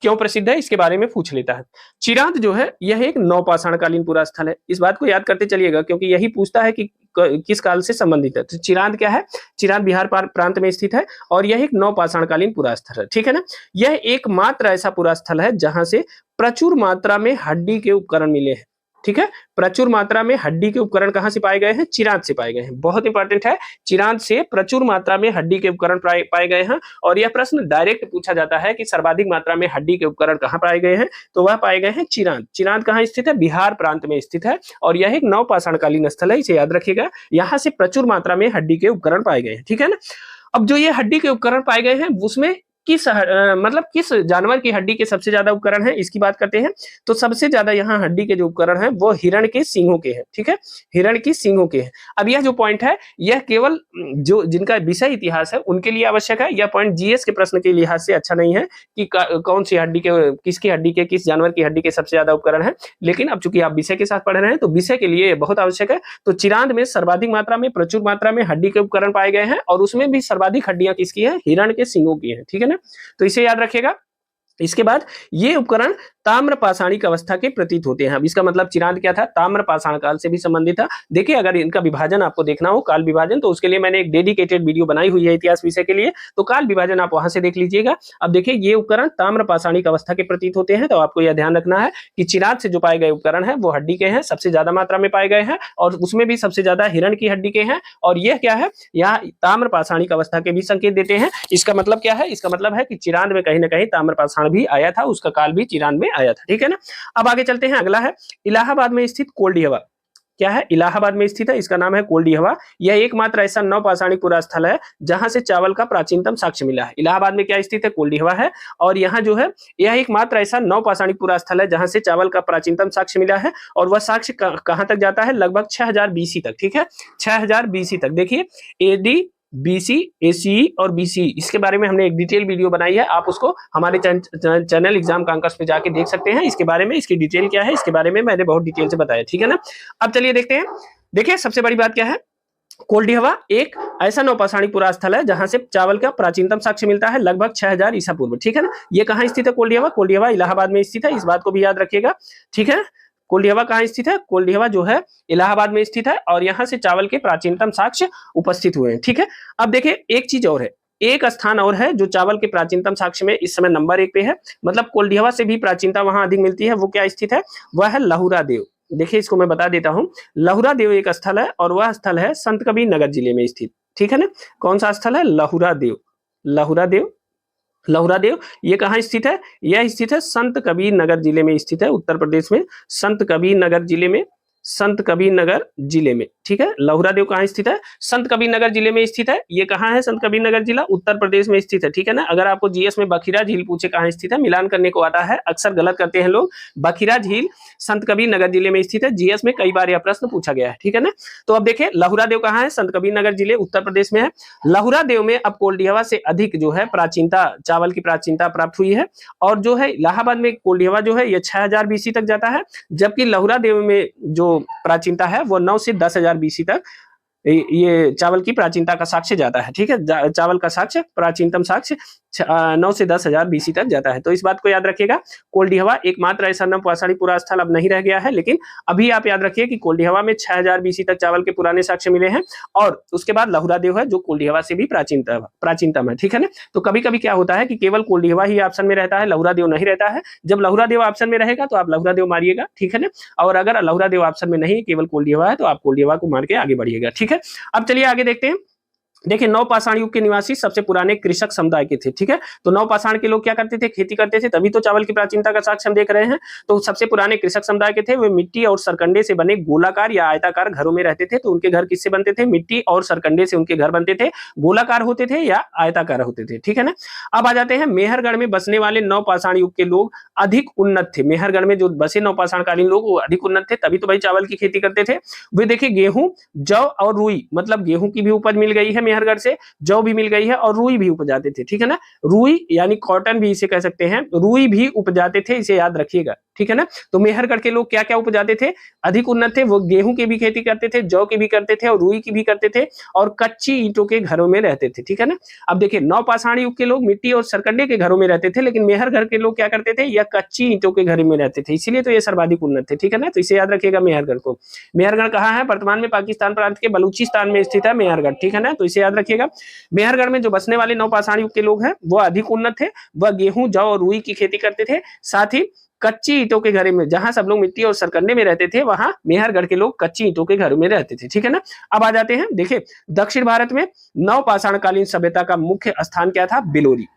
A: क्यों प्रसिद्ध है इसके बारे में पूछ लेता है। चिरांद जो है यह एक नवपाषाणकालीन पुरा स्थल है, इस बात को याद करते चलिएगा क्योंकि यही पूछता है कि किस काल से संबंधित है। तो चिरांद क्या है, चिरांद बिहार प्रांत में स्थित है और यह एक नवपाषाणकालीन पुरा स्थल है। ठीक है ना, यह एकमात्र ऐसा पुरा स्थल है जहां से प्रचुर मात्रा में हड्डी के उपकरण मिले हैं। ठीक है, प्रचुर मात्रा में हड्डी के उपकरण कहां से पाए गए हैं, चिरांद से पाए गए हैं। बहुत इंपॉर्टेंट है, चिरांद से प्रचुर मात्रा में हड्डी के उपकरण पाए गए हैं। और यह प्रश्न डायरेक्ट पूछा जाता है कि सर्वाधिक मात्रा में हड्डी के उपकरण कहां पाए गए हैं, तो वह पाए गए हैं चिरांद। चिरांद कहां स्थित है, बिहार प्रांत में स्थित है और यह एक नवपाषाणकालीन स्थल है, इसे याद रखिएगा। यहां से प्रचुर मात्रा में हड्डी के उपकरण पाए गए हैं। ठीक है ना, अब जो ये हड्डी के उपकरण पाए गए हैं उसमें मतलब किस जानवर की हड्डी के सबसे ज्यादा उपकरण है, इसकी बात करते हैं। तो सबसे ज्यादा यहाँ हड्डी के जो उपकरण है वो हिरण के सींगों के हैं। ठीक है, हिरण की सींगों के हैं। अब यह जो पॉइंट है यह केवल जो जिनका विषय इतिहास है उनके लिए आवश्यक है। यह पॉइंट जीएस के प्रश्न के लिहाज से अच्छा नहीं है कि कौन सी हड्डी के, किसकी हड्डी के, किस जानवर की हड्डी के सबसे ज्यादा उपकरण है। लेकिन अब चूंकि आप विषय के साथ पढ़ रहे हैं तो विषय के लिए बहुत आवश्यक है। तो चिरांद में सर्वाधिक मात्रा में, प्रचुर मात्रा में हड्डी के उपकरण पाए गए हैं और उसमें भी सर्वाधिक हड्डियां किसकी है, हिरण के सींगों की है। ठीक है ना, तो इसे याद रखिएगा। इसके बाद ये उपकरण ताम्र पाषाणिक अवस्था के प्रतीत होते हैं। अब इसका मतलब चिरांद क्या था, ताम्र पाषाण काल से भी संबंधित था। देखिए अगर इनका विभाजन आपको देखना हो, काल विभाजन, तो उसके लिए मैंने एक डेडिकेटेड वीडियो बनाई हुई है इतिहास विषय के लिए, तो काल विभाजन आप वहां से देख लीजिएगा। अब देखिए ये उपकरण ताम्र पाषाणिक अवस्था के प्रतीत होते हैं, तो आपको यह ध्यान रखना है कि चिरांद से जो पाए गए उपकरण है वो हड्डी के हैं, सबसे ज्यादा मात्रा में पाए गए हैं, और उसमें भी सबसे ज्यादा हिरण की हड्डी के हैं। और यह क्या है, यहाँ ताम्र पाषाणिक अवस्था के भी संकेत देते हैं। इसका मतलब क्या है, इसका मतलब है कि चिरांद में कहीं ना कहीं ताम्र पाषाण भी आया था, उसका काल भी चिरांद में आया था, ठीक है ना। अब आगे चलते हैं, अगला है इलाहाबाद में स्थित कोल्डी हवा। क्या है, इलाहाबाद में स्थित है, इसका नाम है कोल्डी हवा। यह एकमात्र ऐसा नवपाषाणिक पुरास्थल है जहां से चावल का प्राचीनतम साक्ष्य मिला है। इलाहाबाद में क्या स्थित है, कोल्डी हवा है, और यहाँ जो है यह एकमात्र ऐसा नवपाषाणिक पुरास्थल है जहां से चावल का प्राचीनतम साक्ष्य मिला है। और वह साक्ष्य कहां तक जाता है, लगभग 6000 बीसी तक, ठीक है, 6000 बीसी तक। देखिए एडी, बीसी, एसी और बीसी, इसके बारे में हमने एक डिटेल वीडियो बनाई है, आप उसको हमारे चैनल एग्जाम कांकर्स पे जाके देख सकते हैं। इसके बारे में, इसकी डिटेल क्या है, इसके बारे में मैंने बहुत डिटेल से बताया, ठीक है ना। अब चलिए देखते हैं। देखिए सबसे बड़ी बात क्या है, कोल्डी हवा एक ऐसा नवपाषाणिक पुरास्थल है जहां से चावल का प्राचीनतम साक्ष्य मिलता है, लगभग 6000 ईसा पूर्व, ठीक है ना। ये कहां स्थित है कोल्डी हवा, कोल्डी हवा इलाहाबाद में स्थित है, इस बात को भी याद रखिएगा, ठीक है। कोल्डी हवा कहां स्थित है, कोल्डी हवा जो है इलाहाबाद में स्थित है, और यहां से चावल के प्राचीनतम साक्ष्य उपस्थित हुए हैं, ठीक है। अब देखिए एक चीज और है, एक स्थान और है जो चावल के प्राचीनतम साक्ष्य में इस समय नंबर 1 पे है, मतलब कोल्डी हवा से भी प्राचीनता वहां अधिक मिलती है। वो क्या स्थित है, वह है लहुरा देव। देखिए इसको मैं बता देता हूं, लहुरा देव एक स्थल है, और वह स्थल है संत कबीर नगर जिले में स्थित, ठीक है ना। कौन सा स्थल है, लहुरा देव, लहुरा देव, लहुरा देव ये कहाँ स्थित है, यह स्थित है संत कबीर नगर जिले में स्थित है, उत्तर प्रदेश में, संत कबीर नगर जिले में, संत कबीर नगर जिले में, ठीक है। लहुरा देव कहाँ स्थित है, संत कबीर नगर जिले में स्थित है। ये कहाँ है, संत कबीर नगर जिला उत्तर प्रदेश में स्थित है, ठीक है ना। अगर आपको जीएस में बखीरा झील पूछे कहाँ स्थित है, मिलान करने को आता है, अक्सर गलत करते हैं लोग। बखीरा झील संत कबीर नगर जिले में स्थित है, जीएस में कई बार यह प्रश्न पूछा गया है, ठीक है ना। तो अब देखिए लहुरा देव कहाँ है, संत कबीर नगर जिले उत्तर प्रदेश में है। लहुरा देव में अब कोल्डी हवा से अधिक जो है प्राचीनता, चावल की प्राचीनता प्राप्त हुई है, और जो है इलाहाबाद में कोल्डी हवा जो है ये 6000 बीसी तक जाता है, जबकि लहुरा देव में जो प्राचीनता है वो 9 से 10,000 बीसी तक ये चावल की प्राचीनता का साक्ष्य जाता है, ठीक है। चावल का साक्ष्य, प्राचीनतम साक्ष्य 9 से 10,000 बीसी तक जाता है। तो इस बात को याद रखिएगा, कोल्डी हवा एकमात्र ऐसा नवपाषाणिक पुरास्थल अब नहीं रह गया है, लेकिन अभी आप याद रखिए कि कोल्डी हवा में 6000 बीसी तक चावल के पुराने साक्ष्य मिले हैं, और उसके बाद लहुरा देव है जो कोल्डी हवा से भी प्राचीनतम है, ठीक है ना। तो कभी कभी क्या होता है कि केवल कोल्डी हवा ही ऑप्शन में रहता है, लहुरा देव नहीं रहता है। जब लहुरा देव ऑप्शन में रहेगा तो आप लहुरा देव मारिएगा, ठीक है ना। और अगर लहुरा देव ऑप्शन में नहीं, केवल कोल्डी हवा है, तो आप कोल्डी हवा को मार के आगे बढ़िएगा, ठीक है। अब चलिए आगे देखते हैं। देखिए नवपाषाण युग के निवासी सबसे पुराने कृषक समुदाय के थे, ठीक है। तो नवपाषाण के लोग क्या करते थे, खेती करते थे, तभी तो चावल की प्राचीनता का साक्ष्य हम देख रहे हैं। तो सबसे पुराने कृषक समुदाय के थे, वे मिट्टी और सरकंडे से बने गोलाकार या आयताकार घरों में रहते थे। तो उनके घर किससे बनते थे, मिट्टी और सरकंडे से उनके घर बनते थे, गोलाकार होते थे या आयताकार होते थे, ठीक है ना। अब आ जाते हैं, मेहरगढ़ में बसने वाले नवपाषाण युग के लोग अधिक उन्नत थे। मेहरगढ़ में जो बसे नवपाषाण कालीन लोग वो अधिक उन्नत थे, तभी तो भाई चावल की खेती करते थे। वे देखिए गेहूं, जौ और रुई, मतलब गेहूं की भी उपज मिल गई है मेहरगढ़ से, जौ भी मिल गई है, और रुई भी उपजाते थे, ठीक है ना। रुई यानी कॉटन भी इसे कह सकते हैं, रुई भी उपजाते थे, इसे याद रखिएगा, ठीक है ना। तो मेहरगढ़ के लोग क्या क्या उपजाते थे, अधिक उन्नत थे, वो गेहूं की भी खेती करते थे, जौ की भी करते थे, और रुई की भी करते थे, और कच्ची ईंटों के घरों में रहते थे, ठीक है ना। अब देखिए नवपाषाण युग के लोग मिट्टी और सरकंडे के घरों में रहते थे, लेकिन मेहरगढ़ के लोग क्या करते थे, या कच्ची ईंटों के घर में रहते थे, इसीलिए तो ये सर्वाधिक उन्नत थे, ठीक है ना। तो इसे याद रखिएगा मेहरगढ़ को। मेहरगढ़ कहाँ है, वर्तमान में पाकिस्तान प्रांत के बलूचिस्तान में स्थित है मेहरगढ़, ठीक है ना। तो इसे याद रखिएगा। मेहरगढ़ में जो बसने वाले नवपाषाण युग के लोग हैं वो अधिक उन्नत थे, वह गेहूं, जौ और रुई की खेती करते थे, साथ ही कच्ची ईंटों के घर में, जहां सब लोग मिट्टी और सरकंडे में रहते थे, वहां मेहरगढ़ के लोग कच्ची ईंटों के घर में रहते थे, ठीक है ना। अब आ जाते हैं, देखिए दक्षिण भारत में नवपाषाण कालीन सभ्यता का मुख्य स्थान क्या था, बिलोरी।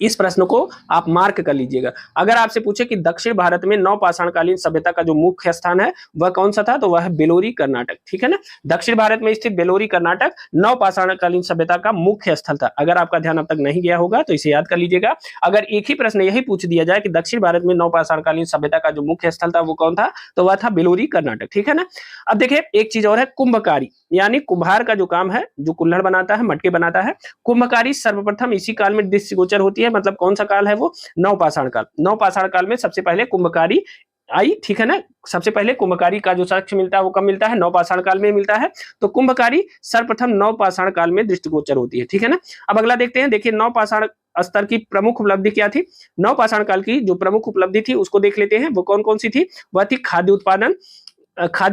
A: इस प्रश्न को आप मार्क कर लीजिएगा। अगर आपसे पूछे कि दक्षिण भारत में नवपाषाण कालीन सभ्यता का जो मुख्य स्थान है वह कौन सा था, तो वह है बेलोरी कर्नाटक, ठीक है ना। दक्षिण भारत में स्थित बेलोरी कर्नाटक नवपाषाण कालीन सभ्यता का मुख्य स्थल था। अगर आपका ध्यान अब तक नहीं गया होगा तो इसे याद कर लीजिएगा। अगर एक ही प्रश्न यही पूछ दिया जाए कि दक्षिण भारत में नवपाषाण कालीन सभ्यता का जो मुख्य स्थल था वो कौन था, तो वह था बेलोरी कर्नाटक, ठीक है ना। अब देखिए एक चीज और है, कुंभकारी यानी कुम्हार का जो काम है, जो कुल्हड़ बनाता है, मटके बनाता है, कुंभकारी सर्वप्रथम इसी काल में दृष्टिगोचर होती है। मतलब कौन सा काल है वो, नवपाषाण काल। नवपाषाण काल में सबसे पहले कुंभकारी आई, ठीक है ना। सबसे पहले कुंभकारी का जो साक्ष्य मिलता है वो कब मिलता है, नवपाषाण काल में मिलता है। तो कुंभकारी सर्वप्रथम नवपाषाण काल में दृष्टिगोचर होती है, ठीक है ना। अब अगला देखते हैं, देखिए नवपाषाण स्तर की प्रमुख उपलब्धि क्या थी। नवपाषाण काल की जो प्रमुख उपलब्धि थी उसको देख लेते हैं, वो कौन कौन सी थी। वह थी खाद्य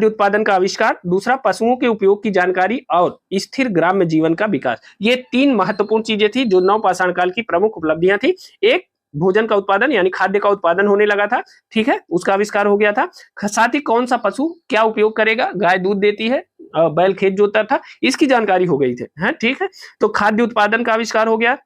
A: उत्पादन का आविष्कार, दूसरा पशुओं के उपयोग की जानकारी और स्थिर ग्राम्य जीवन का विकास। ये 3 महत्वपूर्ण चीजें थी जो नवपाषाण काल की प्रमुख उपलब्धियां थी। एक, भोजन का उत्पादन यानी खाद्य का उत्पादन होने लगा था, ठीक है, उसका आविष्कार हो गया था। साथ ही कौन सा पशु क्या उपयोग करेगा, गाय दूध देती है, बैल खेत जोतता था, इसकी जानकारी हो गई थी, है, ठीक है। तो खाद्य उत्पादन का आविष्कार हो गया,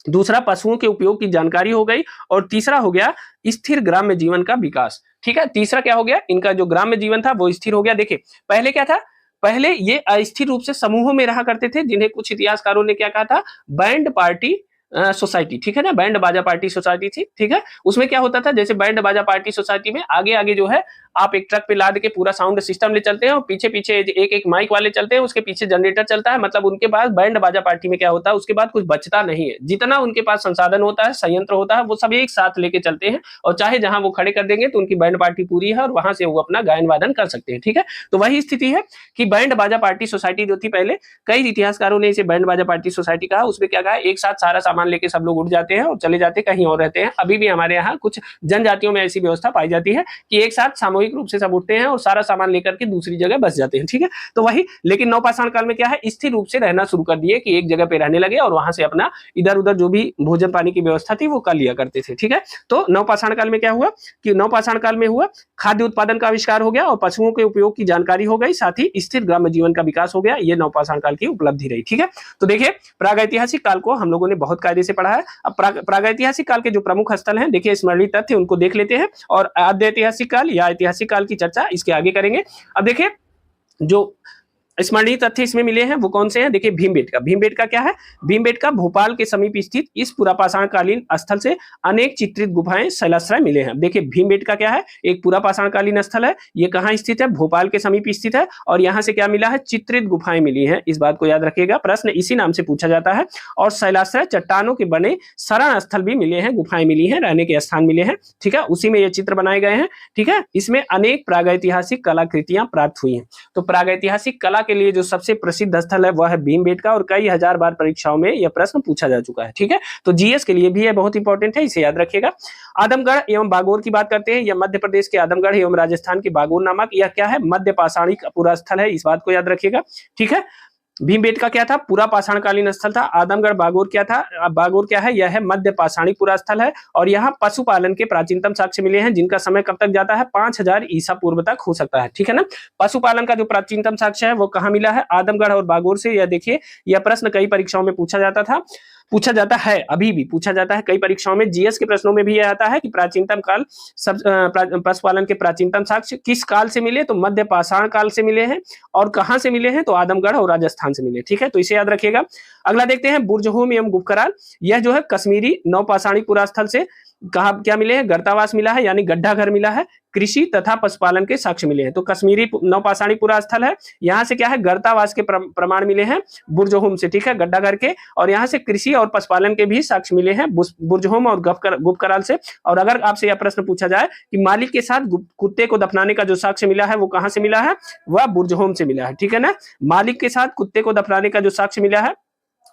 A: दूसरा पशुओं के उपयोग की जानकारी हो गई, और तीसरा हो गया स्थिर ग्राम्य जीवन का विकास, ठीक है। तीसरा क्या हो गया, इनका जो ग्राम्य जीवन था वो स्थिर हो गया। देखिए पहले क्या था, पहले ये अस्थिर रूप से समूहों में रहा करते थे, जिन्हें कुछ इतिहासकारों ने क्या कहा था, बैंड पार्टी सोसाइटी, ठीक है ना, बैंड बाजा पार्टी सोसाइटी थी, ठीक है। उसमें क्या होता था, जैसे बैंड बाजा पार्टी सोसाइटी में आगे आगे जो है आप एक ट्रक पे लाद के पूरा साउंड सिस्टम ले चलते हैं, और पीछे पीछे एक एक माइक वाले चलते हैं, उसके पीछे जनरेटर चलता है, मतलब उनके पास बैंड बाजा पार्टी में क्या होता है, उसके बाद कुछ बचता नहीं है, जितना उनके पास संसाधन होता है, संयंत्र होता है, वो सब एक साथ लेके चलते हैं, और चाहे जहां वो खड़े कर देंगे तो उनकी बैंड पार्टी पूरी है, और वहां से वो अपना गायन वादन कर सकते हैं, ठीक है। तो वही स्थिति है कि बैंड बाजा पार्टी सोसाइटी जो थी पहले, कई इतिहासकारों ने इसे बैंड बाजा पार्टी सोसाइटी कहा। उसमें क्या कहा, एक साथ सारा सामान लेके सब लोग उठ जाते हैं और चले जाते हैं, कहीं और रहते हैं। अभी भी हमारे यहाँ कुछ जनजातियों में ऐसी व्यवस्था पाई जाती है कि एक साथ सामूहिक रूप से सब उठते हैं और सारा सामान लेकर के दूसरी जगह बस जाते हैं, ठीक है। तो वही, लेकिन नवपाषाण काल में क्या है, स्थिर रूप से रहना शुरू कर दिए कि एक जगह पे रहने लगे और वहां से अपना इधर उधर जो भी भोजन पानी की व्यवस्था थी वो कर लिया करते थे, ठीक है। तो नवपाषाण काल में क्या हुआ कि नवपाषाण काल में हुआ खाद्य उत्पादन का आविष्कार हो गया और पशुओं के उपयोग की जानकारी हो गई, साथ ही स्थिर ग्राम्य जीवन का विकास हो गया। ये नवपाषाण काल की उपलब्धि रही, ठीक है। तो देखिए प्रागैतिहासिक काल को हम लोगों ने बहुत कायदे से पढ़ा है। अब प्रागैतिहासिक काल के जो प्रमुख स्थल हैं, देखिए स्मरणीय तथ्य उनको देख लेते हैं, और आद्य ऐतिहासिक काल या ऐतिहासिक काल की चर्चा इसके आगे करेंगे। अब देखिए जो स्मरणीय तथ्य इसमें मिले हैं वो कौन से हैं, देखिए भीमबेटका। भीमबेटका क्या है, भीमबेटका भोपाल के समीप स्थित इस पुरापाषाण कालीन स्थल से अनेक चित्रित गुफाएं शैलाश्रय मिले हैं। देखिए भीमबेटका क्या है, एक पुरापाषाण कालीन स्थल है, ये कहाँ स्थित है, भोपाल के समीप स्थित है, और यहाँ से क्या मिला है, चित्रित गुफाएं मिली हैं। इस बात को याद रखिएगा, प्रश्न इसी नाम से पूछा जाता है। और शैलाश्रय चट्टानों के बने शरण स्थल भी मिले हैं, गुफाएं मिली हैं, रहने के स्थान मिले हैं, ठीक है, उसी में ये चित्र बनाए गए हैं, ठीक है। इसमें अनेक प्रागैतिहासिक कलाकृतियां प्राप्त हुई हैं। तो प्रागैतिहासिक कला के लिए जो सबसे प्रसिद्ध स्थल है वह है भीमबेटका, और कई हजार बार परीक्षाओं में यह प्रश्न पूछा जा चुका है, ठीक है। तो जीएस के लिए भी यह बहुत इंपॉर्टेंट है, इसे याद रखिएगा। आदमगढ़ एवं बागोर की बात करते हैं, यह मध्य प्रदेश के आदमगढ़ एवं राजस्थान के बागोर नामक यह क्या है, मध्य पाषाणिक पूरा स्थल है, इस बात को याद रखिएगा, ठीक है। भीमबेटका क्या था, पूरा पाषाणकालीन स्थल था। आदमगढ़ बागोर क्या था, बागोर क्या है, यह है मध्य पाषाणिक पूरा स्थल है, और यहाँ पशुपालन के प्राचीनतम साक्ष्य मिले हैं, जिनका समय कब तक जाता है, 5000 ईसा पूर्व तक हो सकता है, ठीक है ना। पशुपालन का जो प्राचीनतम साक्ष्य है वो कहाँ मिला है, आदमगढ़ और बागोर से। यह देखिए यह प्रश्न कई परीक्षाओं में पूछा जाता है, अभी भी पूछा जाता है कई परीक्षाओं में। जीएस के प्रश्नों में भी यह आता है कि प्राचीनतम काल सब पशुपालन के प्राचीनतम साक्ष्य किस काल से मिले, तो मध्य पाषाण काल से मिले हैं, और कहां से मिले हैं, तो आदमगढ़ और राजस्थान से मिले, ठीक है। तो इसे याद रखिएगा। अगला देखते हैं बुर्जहोम एवं गुप्तकाल। यह जो है कश्मीरी नवपाषाणी पुरा स्थल से कहा क्या मिले हैं, गर्तावास मिला है, यानी गड्ढा घर मिला है, कृषि तथा पशुपालन के साक्ष्य मिले हैं। तो कश्मीरी नवपाषाणी पुरा स्थल है, यहाँ से क्या है, गर्तावास के प्रमाण मिले हैं बुर्जहोम से, ठीक है, गड्ढा घर के, और यहाँ से कृषि और पशुपालन के भी साक्ष्य मिले हैं बुर्जहोम और गुप्तकाल से। और अगर आपसे यह प्रश्न पूछा जाए कि मालिक के साथ कुत्ते को दफनाने का जो साक्ष्य मिला है वो कहाँ से मिला है, वह बुर्जहोम से मिला है, ठीक है ना। मालिक के साथ कुत्ते को दफनाने का जो साक्ष्य मिला है,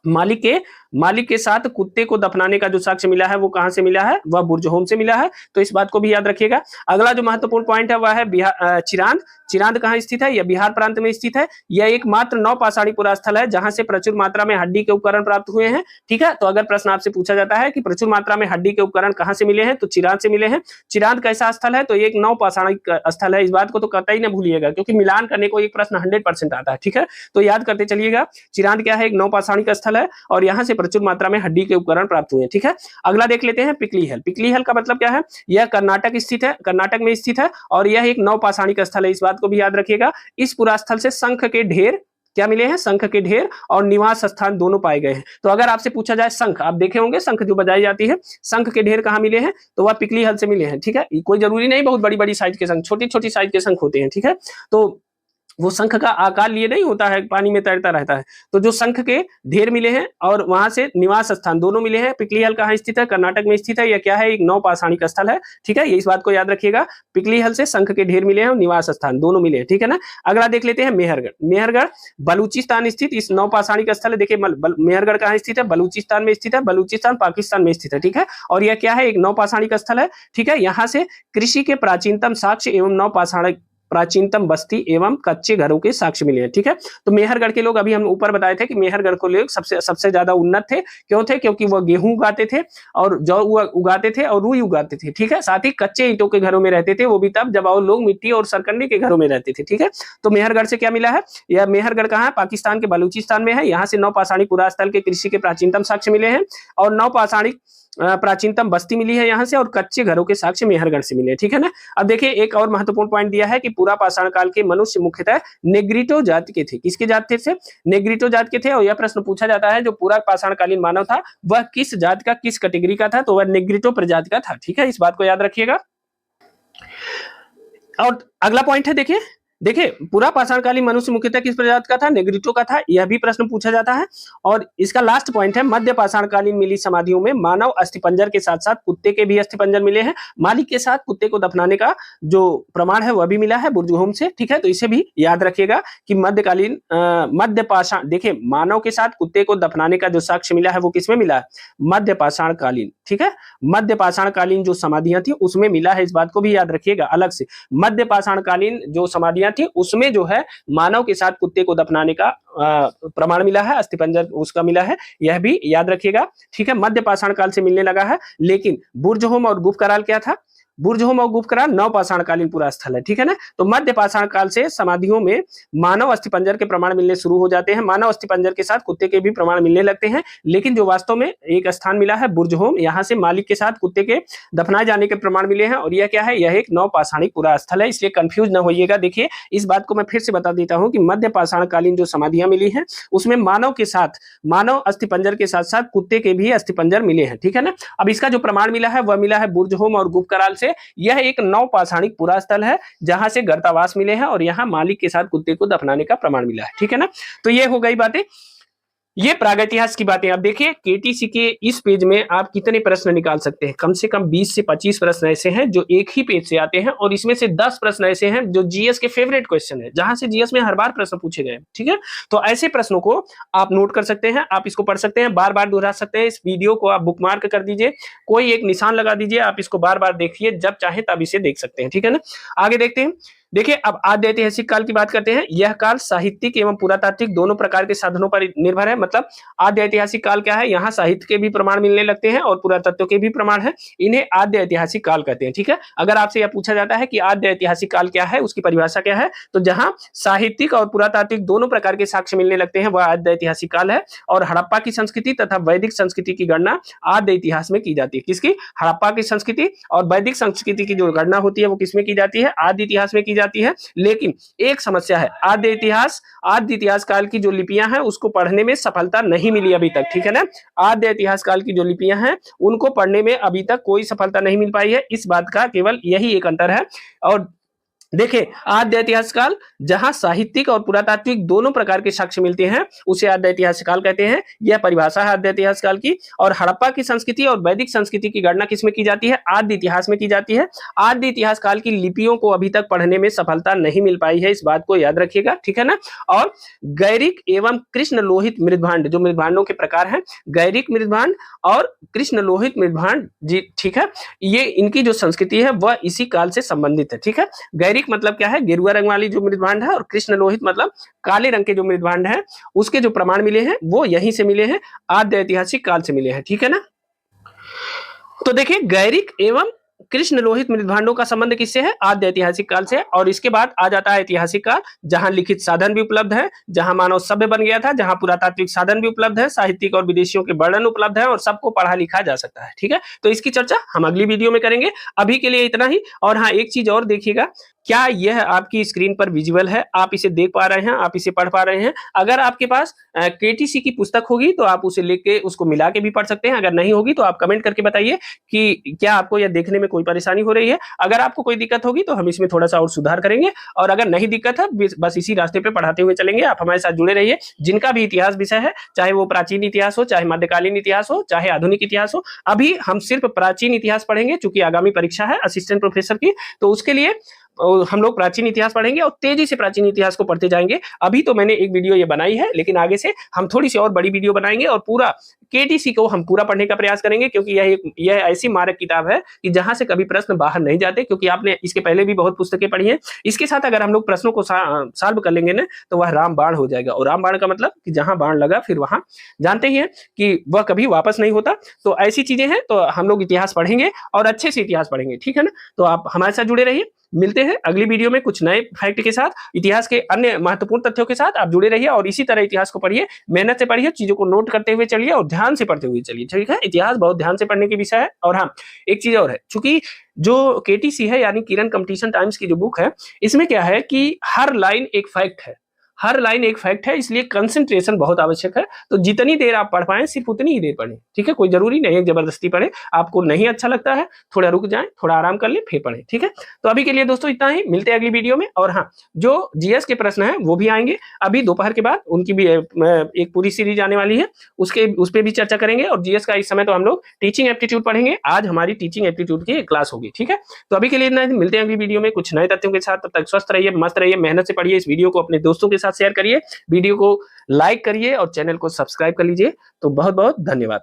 A: मालिक के साथ कुत्ते को दफनाने का जो साक्ष्य मिला है वो कहां से मिला है, वह बुर्जहोम से मिला है। तो इस बात को भी याद रखिएगा। अगला जो महत्वपूर्ण पॉइंट है वह है चिरांद। चिरांद कहाँ स्थित है, यह बिहार प्रांत में स्थित है। यह एकमात्र नवपाषाणी पुरा स्थल है जहां से प्रचुर मात्रा में हड्डी के उपकरण प्राप्त हुए हैं, ठीक है। तो अगर प्रश्न आपसे पूछा जाता है कि प्रचुर मात्रा में हड्डी के उपकरण कहां से मिले हैं, तो चिरांद से मिले हैं। चिरांद कैसा स्थल है, तो एक नवपाषाणी स्थल है, इस बात को तो कतई न भूलिएगा, क्योंकि मिलान करने को एक प्रश्न 100% आता है, ठीक है। तो याद करते चलिएगा, चिरांद क्या है, एक नवपाषाणिक स्थल है, और यहाँ से प्रचुर मात्रा में हड्डी के उपकरण प्राप्त हुए हैं, ठीक है। अगला देख लेते हैं पिकली हेल। पिकली हेल का मतलब क्या है, यह कर्नाटक स्थित है, कर्नाटक में स्थित है, और यह एक नवपाषाणिक स्थल है, इस बात को भी याद रखिएगा। इस पुरा स्थल से शंख के ढेर क्या मिले हैं, शंख के ढेर और निवास स्थान दोनों पाए गए हैं। तो अगर आपसे पूछा जाए शंख, आप देखे होंगे शंख जो बजाई जाती है, शंख के ढेर कहाँ मिले हैं, तो वह पिकली हल से मिले हैं, ठीक है। कोई जरूरी नहीं बहुत बड़ी बड़ी साइज के शंख, छोटी छोटी साइज के शंख होते हैं, ठीक है। तो वो शंख का आकार लिए नहीं होता है, पानी में तैरता रहता है। तो जो शंख के ढेर मिले हैं और वहां से निवास स्थान दोनों मिले हैं। पिकलीहल कहाँ स्थित है? कर्नाटक में स्थित है। यह क्या है? एक नवपाषाणिक स्थल है। ठीक है, ये इस बात को याद रखिएगा। पिकलीहल से शंख के ढेर मिले हैं और निवास स्थान दोनों मिले हैं। ठीक है ना। अगला देख लेते हैं मेहरगढ़। मेहरगढ़ बलूचिस्तान स्थित इस नवपाषाणिक स्थल है। देखिए मेहरगढ़ कहाँ स्थित है? बलूचिस्तान में स्थित है। बलूचिस्तान पाकिस्तान में स्थित है। ठीक है, और यह क्या है? एक नवपाषाणिक स्थल है। ठीक है, यहाँ से कृषि के प्राचीनतम साक्ष्य एवं नवपाषाणिक प्राचीनतम बस्ती एवं कच्चे घरों के साक्ष्य मिले हैं। ठीक है, तो मेहरगढ़ के लोग, अभी हम ऊपर बताए थे कि मेहरगढ़ को लोग सबसे ज्यादा उन्नत थे। क्यों थे? क्योंकि वह गेहूं उगाते थे और जौ उगाते थे और रुई उगाते थे। ठीक है, साथ ही कच्चे ईंटों के घरों में रहते थे, वो भी तब जब और लोग मिट्टी और सरकंडे के घरों में रहते थे। ठीक है, तो मेहरगढ़ से क्या मिला है? यह मेहरगढ़ कहाँ है? पाकिस्तान के बलूचिस्तान में है। यहाँ से नवपाषाणिक पुरास्थल के कृषि के प्राचीनतम साक्ष्य मिले हैं और नवपाषाणिक प्राचीनतम बस्ती मिली है यहाँ से, और कच्चे घरों के साक्ष्य मेहरगढ़ से मिले। ठीक है ना। अब देखिए एक और महत्वपूर्ण पॉइंट दिया है कि पूरा पाषाण काल के मनुष्य मुख्यतः नेग्रिटो जाति के थे। किसके जाति थे? नेग्रिटो जाति के थे। और यह प्रश्न पूछा जाता है जो पूरा पाषाणकालीन मानव था वह किस जाति का, किस कैटेगरी का था? तो वह नेग्रिटो प्रजाति का था। ठीक है, इस बात को याद रखिएगा। और अगला पॉइंट है, देखिए पूरा पाषाणकालीन मनुष्य मुख्यतः किस प्रजाति का था? नेग्रिटो का था। यह भी प्रश्न पूछा जाता है। और इसका लास्ट पॉइंट है, मध्य पाषाणकालीन मिली समाधियों में मानव अस्थिपंजर के साथ साथ कुत्ते के भी अस्थिपंजर मिले हैं। मालिक के साथ कुत्ते को दफनाने का जो प्रमाण है वह भी मिला है बुर्जुहोम से। ठीक है, तो इसे भी याद रखिएगा कि मध्यकालीन मध्य पाषाण, देखिए मानव के साथ कुत्ते को दफनाने का जो साक्ष्य मिला है वो किसमें मिला है? मध्य पाषाणकालीन। ठीक है, मध्य पाषाणकालीन जो समाधियां थी उसमें मिला है, इस बात को भी याद रखिएगा अलग से। मध्य पाषाणकालीन जो समाधियां थी उसमें जो है मानव के साथ कुत्ते को दफनाने का प्रमाण मिला है, अस्थिपंजर उसका मिला है, यह भी याद रखिएगा। ठीक है, मध्य पाषाण काल से मिलने लगा है। लेकिन बुर्जहोम और गुफ कराल क्या था? बुर्जहोम और गुफ कराल नवपाषाणकालीन पूरा स्थल है। ठीक है ना। तो मध्य पाषाण काल से समाधियों में मानव अस्थिपंजर के प्रमाण मिलने शुरू हो जाते हैं। मानव अस्थिपंजर के साथ कुत्ते के भी प्रमाण मिलने लगते हैं। लेकिन जो वास्तव में एक स्थान मिला है बुर्जहोम, यहाँ से मालिक के साथ कुत्ते के दफनाए जाने के प्रमाण मिले हैं। और यह क्या है? यह एक नवपाषाणिक पूरा स्थल है, इसलिए कंफ्यूज न होइएगा। देखिए इस बात को मैं फिर से बता देता हूं कि मध्य पाषाणकालीन जो समाधियां मिली हैं उसमें मानव के साथ, मानव अस्थिपंजर के साथ साथ कुत्ते के भी अस्थिपंजर मिले हैं। ठीक है ना। अब इसका जो प्रमाण मिला है वह मिला है बुर्जहोम और गुफ कराल से। यह एक नवपाषाणिक पूरा स्थल है जहां से गर्तावास मिले हैं और यहाँ मालिक के साथ कुत्ते को दफनाने का प्रमाण मिला है। ठीक है ना। तो ये हो गई बातें, ये प्रागैतिहासिक की बातें। अब देखिए केटीसी के इस पेज में आप कितने प्रश्न निकाल सकते हैं? कम से कम 20 से 25 प्रश्न ऐसे हैं जो एक ही पेज से आते हैं, और इसमें से 10 प्रश्न ऐसे हैं जो जीएस के फेवरेट क्वेश्चन है, जहां से जीएस में हर बार प्रश्न पूछे गए। ठीक है, तो ऐसे प्रश्नों को आप नोट कर सकते हैं, आप इसको पढ़ सकते हैं, बार बार दोहरा सकते हैं। इस वीडियो को आप बुकमार्क कर दीजिए, कोई एक निशान लगा दीजिए, आप इसको बार बार देखिए, जब चाहे तब इसे देख सकते हैं। ठीक है ना। आगे देखते हैं। देखिए अब आद्य ऐतिहासिक काल की बात करते हैं। यह काल साहित्यिक एवं पुरातात्विक दोनों प्रकार के साधनों पर निर्भर है। मतलब आद्य ऐतिहासिक काल क्या है? यहाँ साहित्य के भी प्रमाण मिलने लगते हैं और पुरातत्व के भी प्रमाण है। इन्हें आद्य ऐतिहासिक काल कहते हैं। ठीक है, अगर आपसे यह पूछा जाता है कि आद्य ऐतिहासिक काल क्या है, उसकी परिभाषा क्या है, तो जहां साहित्यिक और पुरातात्विक दोनों प्रकार के साक्ष्य मिलने लगते हैं वह आद्य ऐतिहासिक काल है। और हड़प्पा की संस्कृति तथा वैदिक संस्कृति की गणना आद्य इतिहास में की जाती है। किसकी? हड़प्पा की संस्कृति और वैदिक संस्कृति की जो गणना होती है वो किसमें की जाती है? आद्य इतिहास में की जाती है। लेकिन एक समस्या है, आद्य इतिहास काल की जो लिपियां हैं उसको पढ़ने में सफलता नहीं मिली अभी तक। ठीक है ना। आद्य इतिहास काल की जो लिपियां हैं उनको पढ़ने में अभी तक कोई सफलता नहीं मिल पाई है। इस बात का केवल यही एक अंतर है। और देखिए आद्य इतिहास काल जहां साहित्यिक और पुरातात्विक दोनों प्रकार के साक्ष्य मिलते हैं उसे आद्य इतिहास काल कहते हैं। यह परिभाषा है आद्य इतिहास काल की। और हड़प्पा की संस्कृति और वैदिक संस्कृति की गणना किसमें की जाती है? आद्य इतिहास में की जाती है। आद्य इतिहास काल की लिपियों को अभी तक पढ़ने में सफलता नहीं मिल पाई है, इस बात को याद रखिएगा। ठीक है ना। और गैरिक एवं कृष्ण लोहित मृदभांड, जो मृदभांडों के प्रकार हैं, गैरिक मृदभांड और कृष्ण लोहित मृदभांड जी, ठीक है, ये इनकी जो संस्कृति है वह इसी काल से संबंधित है। ठीक है, गैरिक मतलब क्या है? गेरुआ रंग वाली जो मृदभांड है, और कृष्ण लोहित मतलब काले रंग के जो मृदभांड है, उसके जो प्रमाण मिले हैं वो यहीं से मिले हैं, आद्य ऐतिहासिक काल से मिले हैं। ठीक है ना। तो देखिए गैरिक एवं कृष्ण लोहित मृदभांडों का संबंध किससे है? आद्य ऐतिहासिक काल से। और इसके बाद आ जाता है ऐतिहासिक काल, जहां लिखित साधन भी उपलब्ध है, जहां मानव सभ्य बन गया था, जहां पुरातात्विक साधन भी उपलब्ध है, साहित्यिक और विदेशियों के वर्णन उपलब्ध है, और सबको पढ़ा लिखा जा सकता है। ठीक है, तो इसकी चर्चा हम अगली वीडियो में करेंगे। अभी के लिए इतना ही। और हाँ, एक चीज और देखिएगा, क्या यह आपकी स्क्रीन पर विजुअल है? आप इसे देख पा रहे हैं, आप इसे पढ़ पा रहे हैं? अगर आपके पास केटीसी की पुस्तक होगी तो आप उसे लेके उसको मिला के भी पढ़ सकते हैं। अगर नहीं होगी तो आप कमेंट करके बताइए कि क्या आपको यह देखने में कोई परेशानी हो रही है? अगर आपको कोई दिक्कत होगी तो हम इसमें थोड़ा-सा और सुधार करेंगे, और अगर नहीं दिक्कत है बस इसी रास्ते पे पढ़ाते हुए चलेंगे। आप हमारे साथ जुड़े रहिए। जिनका भी इतिहास विषय है, चाहे वो प्राचीन इतिहास हो, चाहे मध्यकालीन इतिहास हो, चाहे आधुनिक इतिहास हो, अभी हम सिर्फ प्राचीन इतिहास पढ़ेंगे चूंकि आगामी परीक्षा है असिस्टेंट प्रोफेसर की, तो उसके लिए हम लोग प्राचीन इतिहास पढ़ेंगे और तेजी से प्राचीन इतिहास को पढ़ते जाएंगे। अभी तो मैंने एक वीडियो ये बनाई है, लेकिन आगे से हम थोड़ी सी और बड़ी वीडियो बनाएंगे और पूरा केटीसी को हम पूरा पढ़ने का प्रयास करेंगे, क्योंकि यह ऐसी मारक किताब है कि जहां से कभी प्रश्न बाहर नहीं जाते, क्योंकि आपने इसके पहले भी बहुत पुस्तकें पढ़ी हैं। इसके साथ अगर हम लोग प्रश्नों को सॉल्व कर लेंगे ना, तो वह रामबाण हो जाएगा। और रामबाण का मतलब कि जहां बाण लगा फिर वहां जानते ही हैं कि वह कभी वापस नहीं होता। तो ऐसी चीजें हैं, तो हम लोग इतिहास पढ़ेंगे और अच्छे से इतिहास पढ़ेंगे, ठीक है ना। तो आप हमारे साथ जुड़े रहिए। मिलते हैं अगली वीडियो में कुछ नए फैक्ट के साथ, इतिहास के अन्य महत्वपूर्ण तथ्यों के साथ। आप जुड़े रहिए और इसी तरह इतिहास को पढ़िए, मेहनत से पढ़िए, चीजों को नोट करते हुए चलिए और ध्यान से पढ़ते हुए चलिए, ठीक है। इतिहास बहुत ध्यान से पढ़ने की विषय है। और हाँ, एक चीज और है, चूंकि जो केटीसी है यानी किरण कंपटीशन टाइम्स की जो बुक है, इसमें क्या है कि हर लाइन एक फैक्ट है, हर लाइन एक फैक्ट है, इसलिए कंसंट्रेशन बहुत आवश्यक है। तो जितनी देर आप पढ़ पाए सिर्फ उतनी ही देर पढ़ें, ठीक है। कोई जरूरी नहीं है जबरदस्ती पढ़े। आपको नहीं अच्छा लगता है, थोड़ा रुक जाएं, थोड़ा आराम कर ले, फिर पढ़ें, ठीक है। तो अभी के लिए दोस्तों इतना ही, मिलते हैं अगली वीडियो में। और हाँ, जो जीएस के प्रश्न है वो भी आएंगे अभी दोपहर के बाद, उनकी भी एक पूरी सीरीज आने वाली है, उस पर भी चर्चा करेंगे। और जीएस का इस समय तो हम लोग टीचिंग एप्टीट्यूड पढ़ेंगे। आज हमारी टीचिंग एप्टीट्यूड की क्लास होगी, ठीक है। तो अभी के लिए इतना ही, मिलते हैं अगली वीडियो में कुछ नए तथ्यों के साथ। तब तक स्वस्थ रहिए, मस्त रहिए, मेहनत से पढ़िए। इस वीडियो को अपने दोस्तों के साथ शेयर करिए, वीडियो को लाइक करिए और चैनल को सब्सक्राइब कर लीजिए। तो बहुत बहुत धन्यवाद।